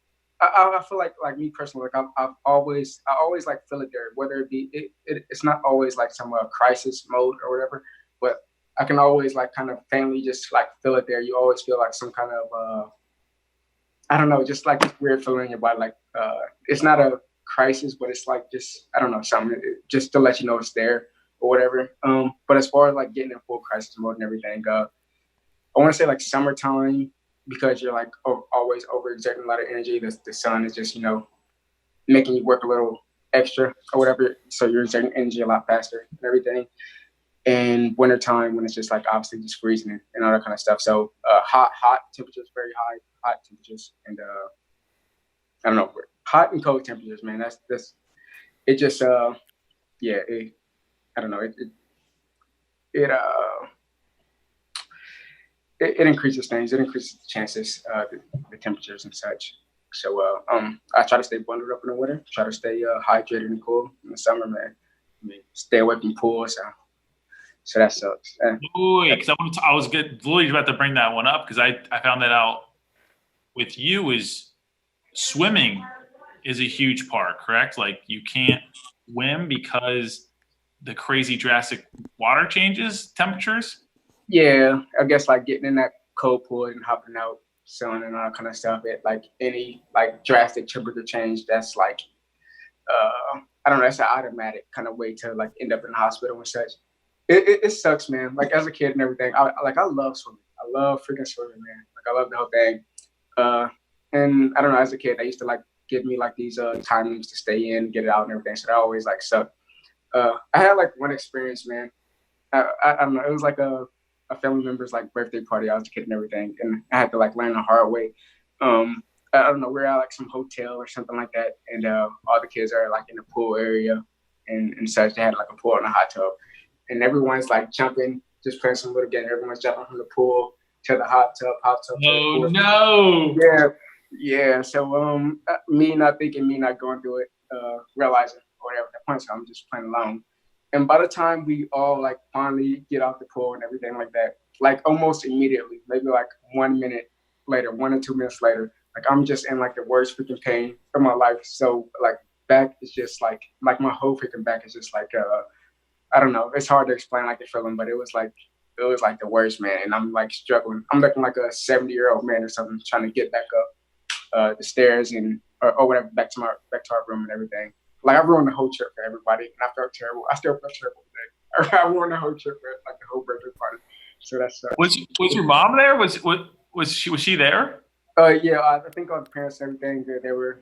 I feel like me personally, like I always like feel it there, whether it be it's not always like some crisis mode or whatever, but I can always like kind of faintly just like feel it there. You always feel like some kind of I don't know, just like this weird feeling in your body. Like it's not a crisis, but it's like just I don't know something just to let you know it's there or whatever. But as far as like getting in full crisis mode and everything, I want to say like summertime because you're like always overexerting a lot of energy. The sun is just making you work a little extra or whatever, so you're exerting energy a lot faster and everything. And wintertime when it's just like obviously just freezing and all that kind of stuff. So hot temperatures, very hot temperatures, and I don't know, hot and cold temperatures, man. That's it. Just yeah, I don't know. It increases things. It increases the chances, the temperatures and such. So I try to stay bundled up in the winter. Try to stay hydrated and cool in the summer, man. I mean, stay away from pools. So that sucks. Because I was literally about to bring that one up because I found that out with you is swimming is a huge part, correct? Like you can't swim because the crazy drastic water changes, temperatures. Yeah, I guess like getting in that cold pool and hopping out, sun and all that kind of stuff. It like any like drastic temperature change, that's like I don't know, that's an automatic kind of way to like end up in the hospital and such. It sucks, man. Like as a kid and everything, I love swimming. I love freaking swimming, man. Like I love the whole thing. And I don't know, as a kid, they used to like give me like these timings to stay in, get it out and everything. So that always like sucked. I had like one experience, man. I don't know. It was like a family member's like birthday party. I was a kid and everything, and I had to like learn the hard way. I don't know. We're at like some hotel or something like that, and all the kids are like in the pool area and such. They had like a pool and a hot tub, and everyone's like jumping, just playing some little game. Everyone's jumping from the pool to the hot tub to the pool. No. Yeah. So me not going through it, realizing or whatever. At that point, so I'm just playing alone. And by the time we all like finally get off the pool and everything like that, like almost immediately, maybe like 1 minute later, 1 or 2 minutes later, like I'm just in like the worst freaking pain of my life. So like back is just like my whole freaking back is just like I don't know. It's hard to explain like the feeling, but it was like the worst, man. And I'm like struggling. I'm looking like a 70-year-old man or something, trying to get back up the stairs and or whatever back to our room and everything. Like I ruined the whole trip for everybody, and I felt terrible. I still feel terrible today. I ruined the whole trip for like the whole birthday party. So that's was your mom there? Was she there? Yeah, I think all the parents and everything they were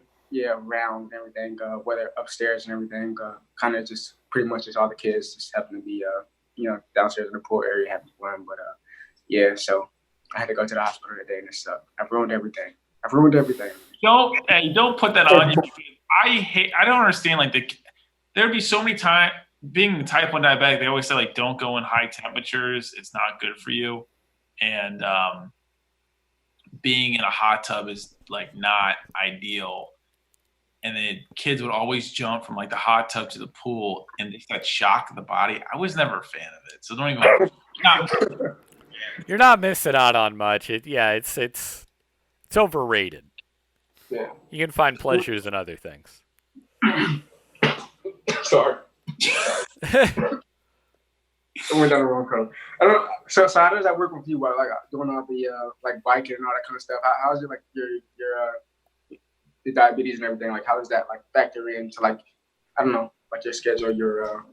around and everything, whether upstairs and everything, kind of just pretty much just all the kids just happened to be downstairs in the pool area having fun. But so I had to go to the hospital today and it sucked. I've ruined everything. Don't put that on you. I don't understand like there'd be so many times being type 1 diabetic, they always say like don't go in high temperatures, it's not good for you. And being in a hot tub is like not ideal. And then kids would always jump from like the hot tub to the pool and it's that shock of the body. I was never a fan of it. So don't even You're not missing out on much. It's overrated. Yeah. You can find pleasures in other things. Sorry. I went down the wrong road. I don't. So how does that work with you? Like doing all the like biking and all that kind of stuff. How's it like your diabetes and everything? Like how does that like factor into like I don't know like your schedule, your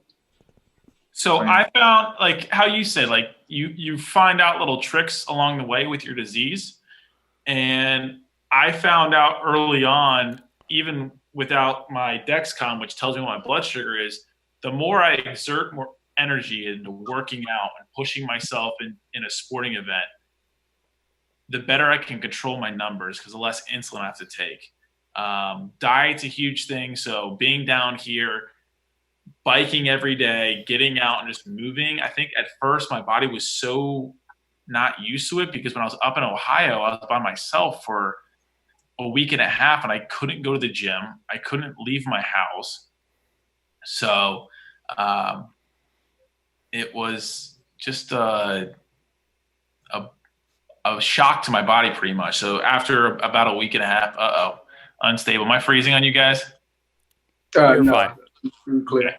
So I found like how you said like you find out little tricks along the way with your disease, and I found out early on, even without my Dexcom, which tells me what my blood sugar is, the more I exert more energy into working out and pushing myself in a sporting event, the better I can control my numbers because the less insulin I have to take. Diet's a huge thing. So being down here, biking every day, getting out and just moving. I think at first my body was so not used to it because when I was up in Ohio, I was by myself for a week and a half and I couldn't go to the gym. I couldn't leave my house. So it was just a shock to my body pretty much. So after about a week and a half, unstable. Am I freezing on you guys? You're no. fine. Clear.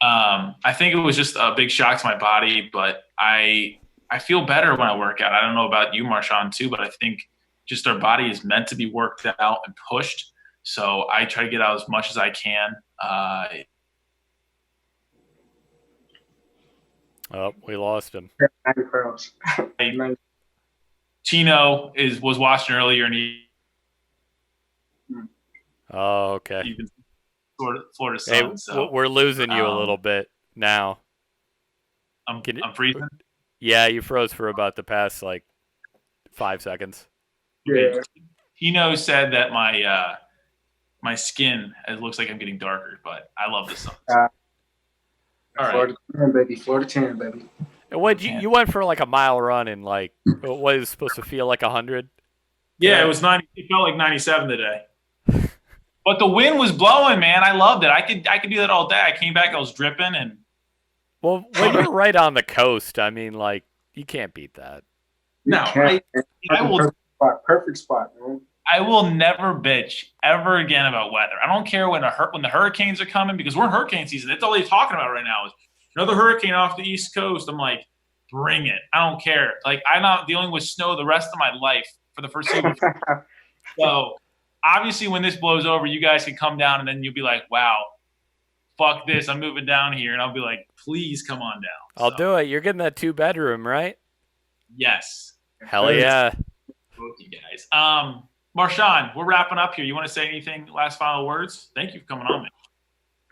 I think it was just a big shock to my body, but I feel better when I work out. I don't know about you, Marshaun, too, but I think just our body is meant to be worked out and pushed. So I try to get out as much as I can. Oh, we lost him. 90 pearls. Chino was watching earlier, and Oh, okay. he's Florida Sun. Hey, So we're losing you a little bit now. I'm freezing. Yeah, you froze for about the past 5 seconds. Yeah. Chino said that my skin looks like I'm getting darker, but I love the sun. All right. Florida 10, baby. Florida 10, baby. And what you went for a mile run in what is supposed to feel like 100? Yeah, it was 90. It felt like 97 today. But the wind was blowing, man. I loved it. I could do that all day. I came back, I was dripping, and well, when you're right on the coast, I mean, you can't beat that. No, I will. Perfect spot, man. I will never bitch ever again about weather. I don't care when the hurricanes are coming because we're in hurricane season. That's all they're talking about right now is another hurricane off the East Coast. I'm like, bring it. I don't care. I'm not dealing with snow the rest of my life for the foreseeable future. So obviously, when this blows over, you guys can come down and then you'll be like, wow, fuck this. I'm moving down here. And I'll be like, please come on down. I'll do it. You're getting that 2-bedroom, right? Yes. Hell yeah. Both you guys. Marshaun, we're wrapping up here. You want to say anything? Last final words? Thank you for coming on, man.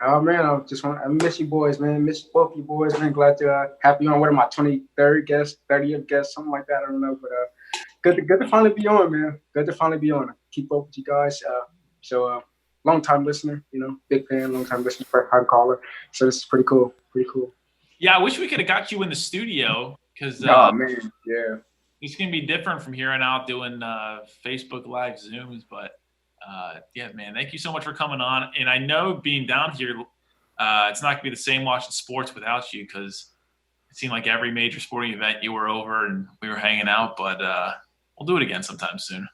Oh man, I miss you boys, man. Miss both you boys, man. Glad to have you on. What am I, 23rd guest, 30th guest, something like that. I don't know, but good to finally be on, man. Good to finally be on. Keep up with you guys. Long time listener, big fan, long time listener, first time caller. So this is pretty cool. Pretty cool. Yeah, I wish we could have got you in the studio because oh man, yeah. It's going to be different from here on out doing Facebook Live Zooms. But, yeah, man, thank you so much for coming on. And I know being down here, it's not going to be the same watching sports without you because it seemed like every major sporting event you were over and we were hanging out. But we'll do it again sometime soon.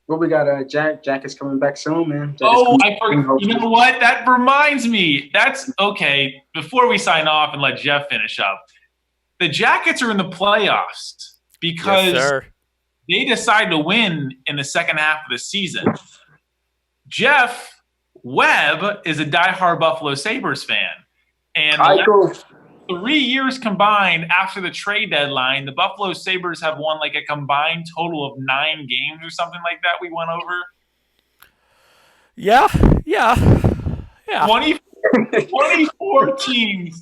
Well, we got Jack. Jack is coming back soon, man. I forgot. You know what? That reminds me. That's okay. Before we sign off and let Jeff finish up, the Jackets are in the playoffs. Because they decided to win in the second half of the season. Jeff Webb is a diehard Buffalo Sabres fan. And 3 years combined after the trade deadline, the Buffalo Sabres have won a combined total of 9 games or something like that we went over. Yeah.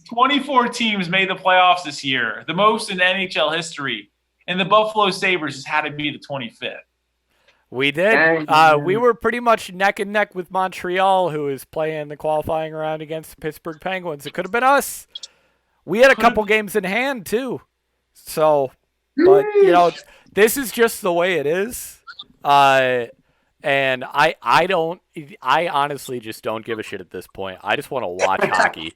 24 teams made the playoffs this year, the most in NHL history. And the Buffalo Sabres has had to be the 25th. We did. We were pretty much neck and neck with Montreal, who is playing the qualifying round against the Pittsburgh Penguins. It could have been us. We had a couple games in hand, too. So, but, this is just the way it is. And I honestly just don't give a shit at this point. I just want to watch hockey.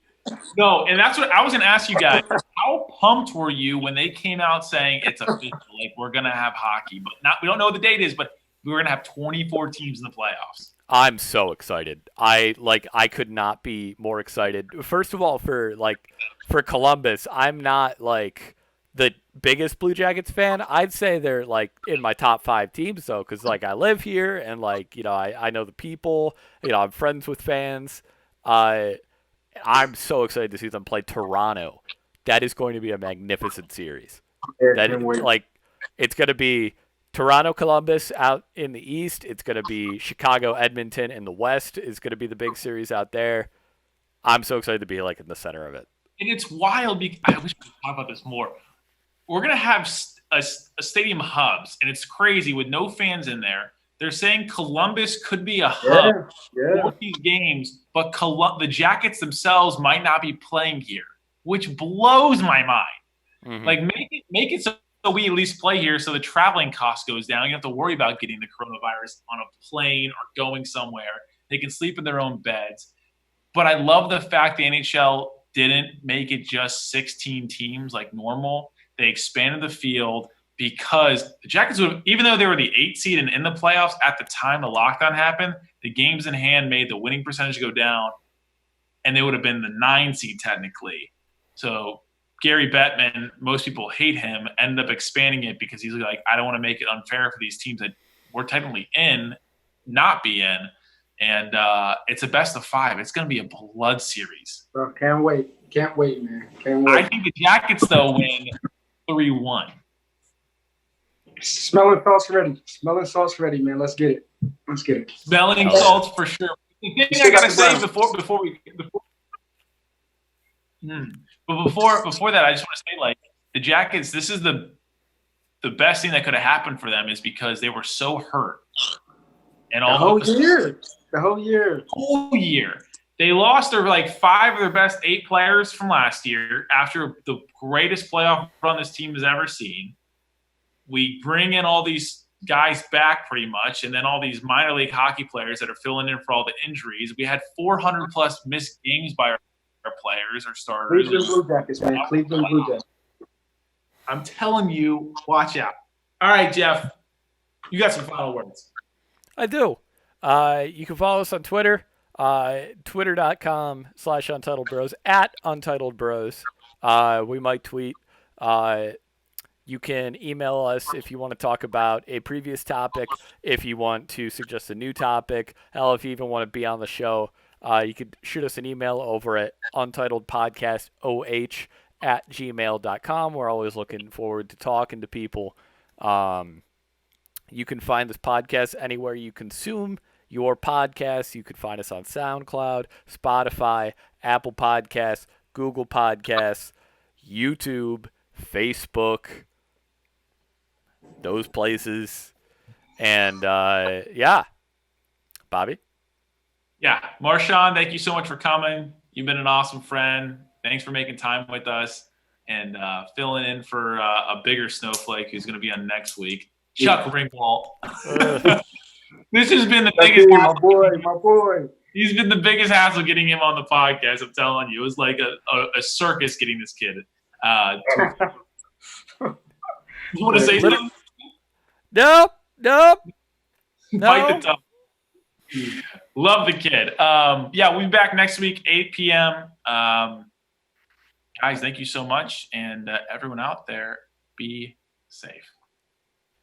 No, and that's what I was going to ask you guys. How pumped were you when they came out saying it's official, we're going to have hockey, but we don't know what the date is, but we're going to have 24 teams in the playoffs. I'm so excited. I could not be more excited. First of all, for Columbus, I'm not the biggest Blue Jackets fan. I'd say they're in my top 5 teams though, because I live here and I know the people. I'm friends with fans. I'm so excited to see them play Toronto. That is going to be a magnificent series. It's going to be Toronto, Columbus out in the East. It's going to be Chicago, Edmonton in the West is going to be the big series out there. I'm so excited to be like in the center of it. And it's wild. I wish we could talk about this more. We're going to have a stadium hubs, and it's crazy with no fans in there. They're saying Columbus could be a hub for these games, but the Jackets themselves might not be playing here, which blows my mind. Mm-hmm. Like, make it so we at least play here so the traveling cost goes down. You don't have to worry about getting the coronavirus on a plane or going somewhere. They can sleep in their own beds. But I love the fact the NHL didn't make it just 16 teams like normal. They expanded the field because the Jackets would have, even though they were the 8th seed and in the playoffs at the time the lockdown happened, the games in hand made the winning percentage go down, and they would have been the 9 seed technically. So Gary Bettman, most people hate him, ended up expanding it because he's like, I don't want to make it unfair for these teams that we're technically in, not be in. And it's a best of 5. It's going to be a blood series. Bro, can't wait. Can't wait, man. Can't wait. I think the Jackets, though, win 3-1. Smelling salts ready, man. Let's get it. Smelling salts for sure. The thing I got to say before that, I just want to say, like, the Jackets, this is the best thing that could have happened for them is because they were so hurt. And the whole year. They lost their 5 of their best 8 players from last year after the greatest playoff run this team has ever seen. We bring in all these guys back pretty much, and then all these minor league hockey players that are filling in for all the injuries. We had 400 plus missed games by our players, our starters. Cleveland Blue Jackets, man. Cleveland Blue Jackets. I'm telling you, watch out. All right, Jeff, you got some final words. I do. You can follow us on Twitter, twitter.com/UntitledBros, @UntitledBros. We might tweet. You can email us if you want to talk about a previous topic, if you want to suggest a new topic. Hell, if you even want to be on the show, you could shoot us an email over at untitledpodcastoh@gmail.com. We're always looking forward to talking to people. You can find this podcast anywhere you consume your podcasts. You can find us on SoundCloud, Spotify, Apple Podcasts, Google Podcasts, YouTube, Facebook, those places. And, Bobby? Yeah, Marshaun, thank you so much for coming. You've been an awesome friend. Thanks for making time with us and filling in for a bigger snowflake who's going to be on next week. Chuck Ringwalt. This has been the biggest hassle. My boy. He's been the biggest hassle getting him on the podcast, I'm telling you. It was like a circus getting this kid. You want to say something? Nope. Bite the tongue. Love the kid. We'll be back next week, 8 p.m. Guys, thank you so much. And everyone out there, be safe.